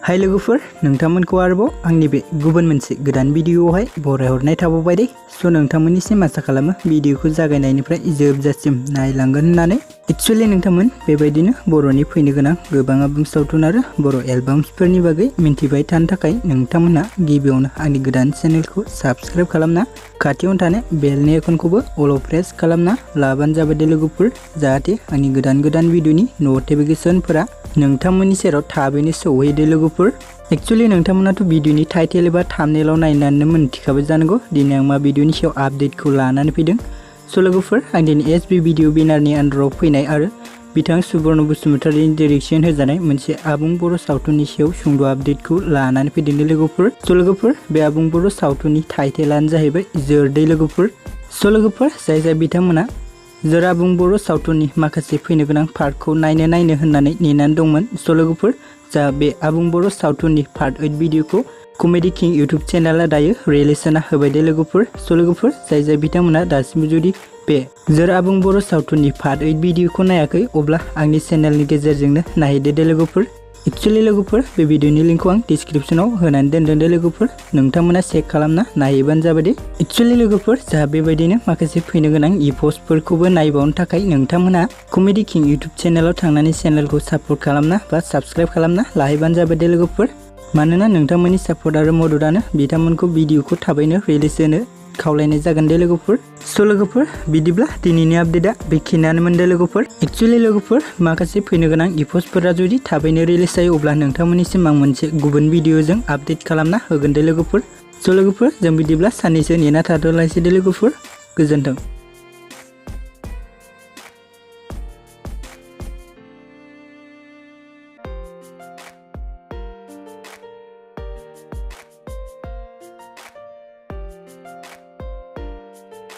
हाय लोगोफोर नोंथांमोनखौ आरोबाव आंनि बे गुबुन मोनसे गोदान भिडियोआवहाय बरायहरनाय थाबावबाय दे। स' नोंथांमोननिसिम आसा खालामो भिडियोखौ जागायनायनिफ्राय जोबजासिम नायलांगोन होननानै। एक्चुअली नोंथांमोन बेबायदिनो बर'नि फैनो गोनां गोबां आबुं सावथुन आरो बर' एलबाम्सफोरनि बागै मिन्थिबाय थानो थाखाय नोंथांमोनहा गिबियावनो आंनि गोदान चेनेलखौ साबस्क्राइब खालामना खाथियावनो थानाय बेलनि आइकनखौबो अल प्रेस खालामना लाबानो जाबाय दे लोगोफोर, जाहाथे आंनि गोदान भिडियोनि नटिफिकेशनफोरा नोंथांमोननि सेराव थाबैनो सौहैदो लोगोफोर। एक्चुअली नोंथांमोनाथ' भिडियोनि टाइटेल एबा थाम्बनेलाव नायनानै मोनथिखाबाय जानांगौ दिनै आं मा भिडियोनि सायाव आपडेटखौ लानानै फैदों। स' लोगोफोर आं दिनै एसबि भिडियो बेनारनि आन्डाराव फैनाय आरो बिथां सुबर्ण बसुमतारीनि डाइरेक्शन होजानाय मोनसे आबुं बर' सावथुननि सायाव सुंद' आपडेटखौ लानानै फैदों लोगोफोर। स' लोगोफोर बे आबुं बर' सावथुननि टाइटेलानो जाहैबाय जोरदै लोगोफोर। स' लोगोफोर जाय बिथांमोना जोर आबुं बर' सावथुननि माखासे फैनो गोनां पार्टखौ नायनो होननानै नेनानै दंमोन। स' लोगोफोर जा बे आबुं बर' सावथुननि पार्ट 8 भिडियोखौ कमेडि किं इउटुब चेनेला दायो रिलिज होना होबाय दे लोगोफोर। स' लोगोफोर जाय बिथांमोना दासिमबो जुदि बे जोर आबुं बर' सावथुननि पार्ट 8 भिडियोखौ नायाखै अब्ला आंनि चेनेलनि गेजेरजोंनो नायहैदो दे लोगोफोर। एक्चुअली लोगोफोर बे भिडियोनि लिंकखौ आं डिस्क्रिप्शनाव होनानै दोनदों दे लोगोफोर, नोंथांमोना चेक खालामना नायहैबानो जाबाय दे। एक्चुअली लोगोफोर जा बेबायदिनो माखासे फैनो गोनां इप'स्टफोरखौबो नायबावनो थाखाय नोंथांमोना कमेडि किं इउटुब चेनेलाव थांनानै चेनेलखौ सापर्ट खालामना बा साबस्क्राइब खालामना लाहैबानो जाबाय दे लोगोफोर, मानोना नोंथांमोननि सापर्ट आरो मददानो बिथांमोनखौ भिडियोखौ थाबैनो रिलिज होनो खावलायनाय जागोन दे लोगोफोर। स' लोगोफोर बिदिब्ला दिनैनि आपडेटआ बेखिनियानोमोन दे लोगोफोर। एक्चुअली लोगोफोर माखासे फैनो गोनां इप'स्टफोरा जुदि थाबैनो रिलिज जायो अब्ला नोंथांमोननिसिम आं मोनसे गुबुन भिडियोजों आपडेट खालामना होगोन दे लोगोफोर। स' लोगोफोर जों बिदिब्ला साननैसो नेना थाथ'लायसै दे लोगोफोर, गोजोन्थों।